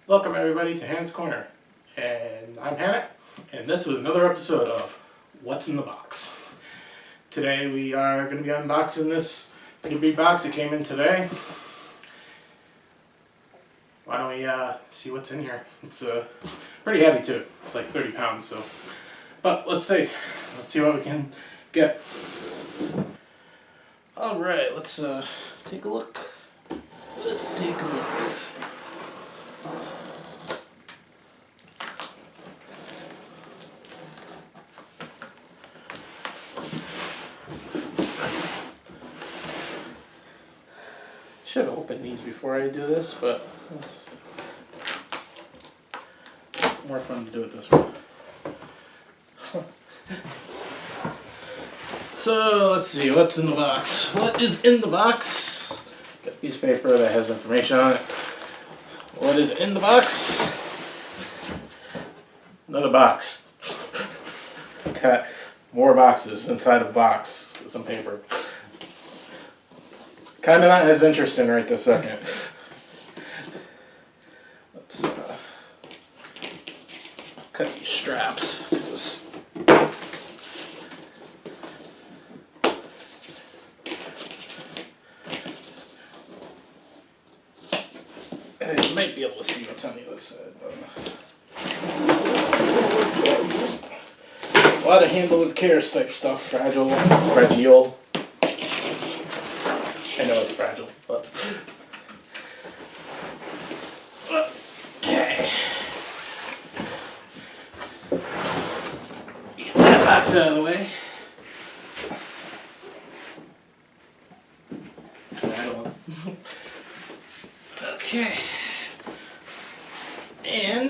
Welcome everybody to Hans Corner, and I'm Hannah, and this is another episode of What's in the Box. Today we are going to be unboxing this pretty big box that came in today. Why don't we see what's in here? It's pretty heavy too. It's like 30 pounds, so. But let's see what we can get. All right, let's take a look. Let's take a look. Should have opened these before I do this, but it's more fun to do it this way. So let's see what's in the box. What is in the box? Got a piece of paper that has information on it. What is in the box? Another box. Got more boxes inside of a box with some paper. Kind of not as interesting right this second. Let's cut these straps. You might be able to see what's on the other side. A lot of handle with care type stuff. Fragile. I know it's fragile, but okay. Get that box out of the way. Okay. And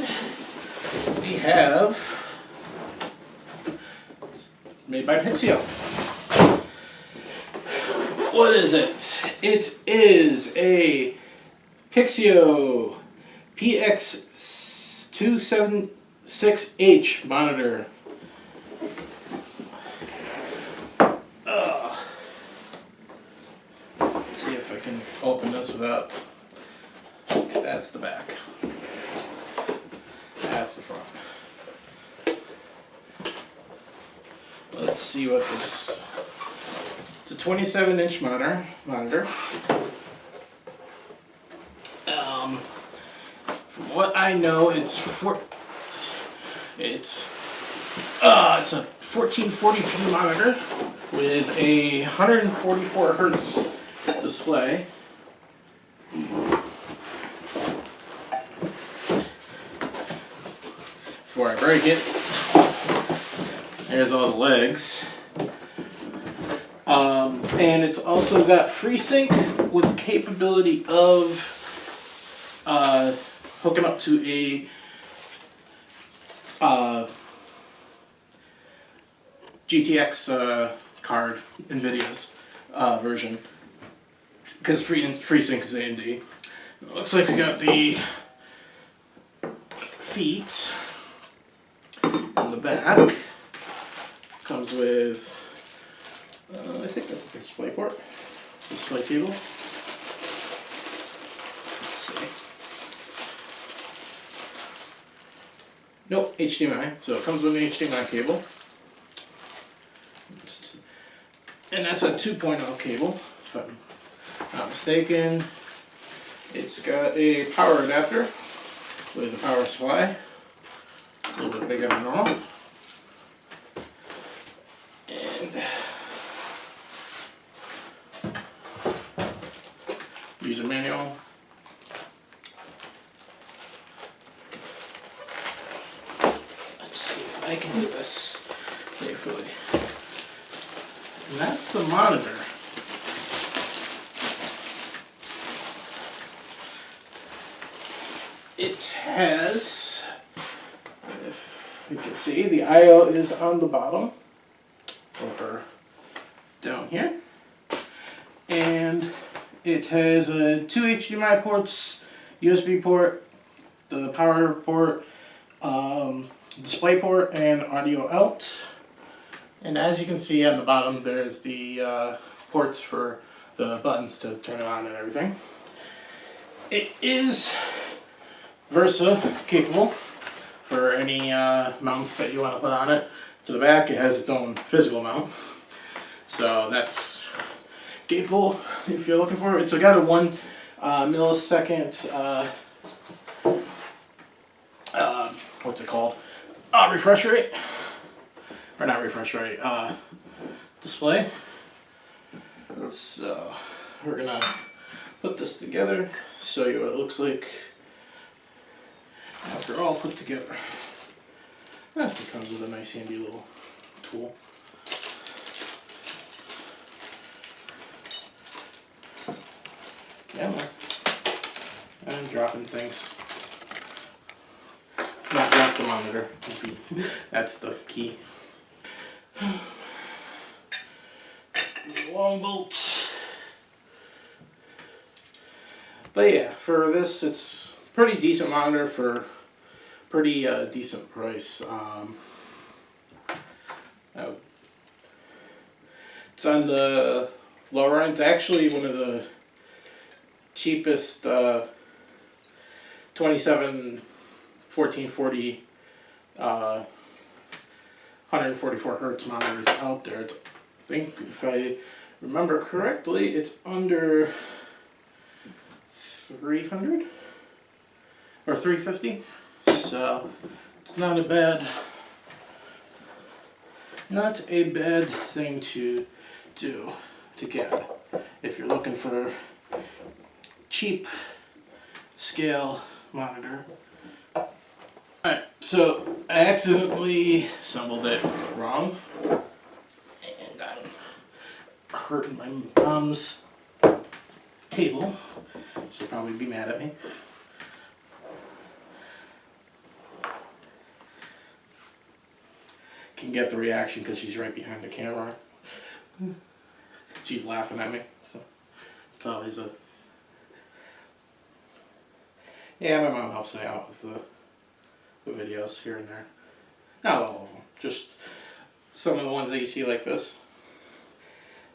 we have made by Pixio. What is it? It is a Pixio PX276H monitor. Let's see if I can open this without. Okay, that's the back. That's the front. Let's see what this. It's a 27-inch monitor. From what I know, it's a 1440p monitor with a 144 hertz display. Before I break it, there's all the legs. And it's also got FreeSync with the capability of hooking up to a GTX card, NVIDIA's version, because FreeSync is AMD. It looks like we got the feet in the back. Comes with I think that's a display port, display cable. Let's see. Nope, HDMI. So it comes with an HDMI cable. And that's a 2.0 cable, if I'm not mistaken. It's got a power adapter with a power supply. A little bit bigger than normal. User manual. Let's see if I can do this safely. And that's the monitor. It has, if you can see, the I/O is on the bottom, over down here, and it has two HDMI ports, USB port, the power port, display port, and audio out. And as you can see on the bottom, there's the ports for the buttons to turn it on and everything. It is Versa capable for any mounts that you want to put on it. To the back, it has its own physical mount, so that's capable if you're looking for it. It's got a 1 millisecond what's it called? Refresh rate, or not refresh rate, display. So we're gonna put this together, show you what it looks like after all put together. That comes with a nice handy little tool. Camera. I'm dropping things. Let's not drop the monitor. That's the key. Long bolt. But yeah, for this, it's pretty decent monitor for pretty decent price. It's on the lower end. It's actually one of the cheapest 27 1440 144 hertz monitors out there. It's, I think if I remember correctly, it's under 300 or 350. So it's not a bad thing to do to get if you're looking for cheap scale monitor. Alright, so I accidentally assembled it wrong, and I'm hurting my mom's cable. She'll probably be mad at me. Can get the reaction because she's right behind the camera. She's laughing at me, so it's always a... Yeah, my mom helps me out with the videos here and there. Not all of them, just some of the ones that you see like this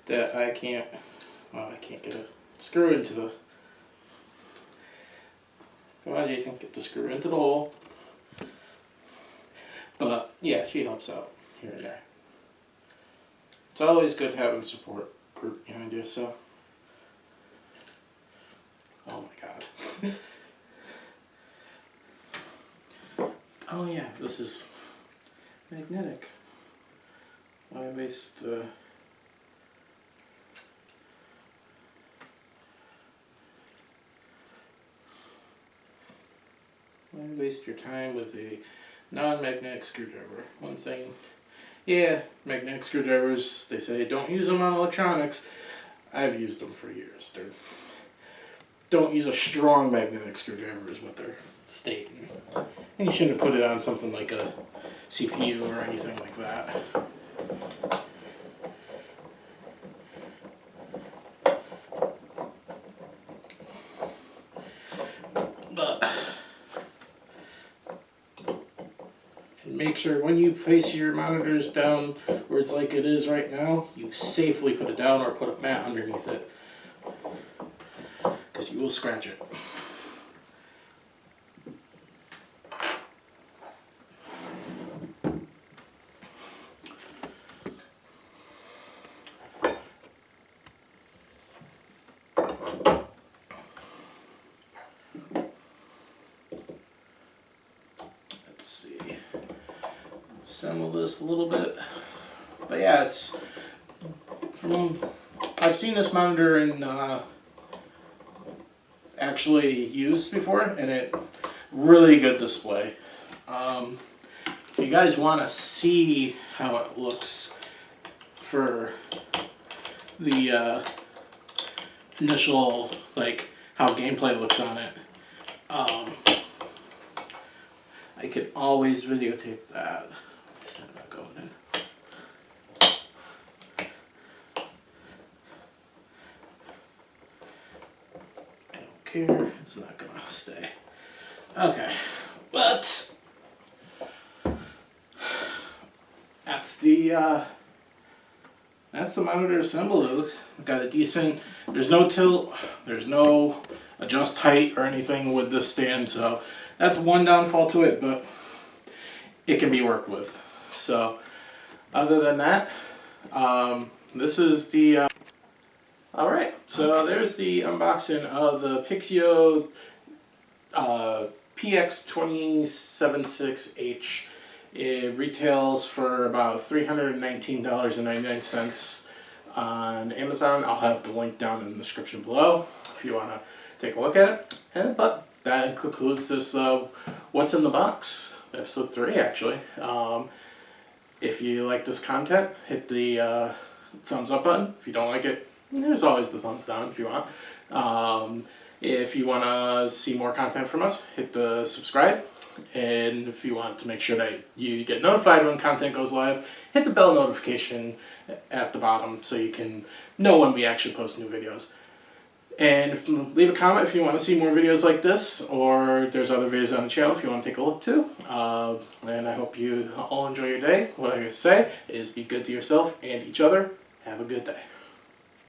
that I can't get a screw into the... Come on, Jason, get the screw into the hole. But yeah, she helps out here and there. It's always good having a support group behind you, so... Oh my god. Oh yeah, this is magnetic. Why waste your time with a non-magnetic screwdriver? One thing, yeah, magnetic screwdrivers, they say don't use them on electronics. I've used them for years. Don't use a strong magnetic screwdriver is what they're stating. And you shouldn't put it on something like a CPU or anything like that. But and make sure when you place your monitors down where it's like it is right now, you safely put it down or put a mat underneath it, because you will scratch it. Assemble this a little bit, but yeah, it's from... I've seen this monitor in actually used before, and it really good display. If you guys want to see how it looks for the initial, like how gameplay looks on it, I could always videotape that. Is that not going in? I don't care. It's not gonna stay. Okay, but that's the monitor assembled. Got a decent. There's no tilt. There's no adjust height or anything with this stand, so That's one downfall to it, but it can be worked with. So other than that, this is the all right, so there's the unboxing of the Pixio PX276H. It retails for about $319.99 on Amazon. I'll have the link down in the description below if you want to take a look at it. But that concludes this What's in the Box, episode 3 actually. If you like this content, hit the thumbs up button. If you don't like it, there's always the thumbs down if you want. If you want to see more content from us, hit the subscribe. And if you want to make sure that you get notified when content goes live, hit the bell notification at the bottom so you can know when we actually post new videos. And leave a comment if you want to see more videos like this, or there's other videos on the channel if you want to take a look too. And I hope you all enjoy your day. What I say is be good to yourself and each other. Have a good day.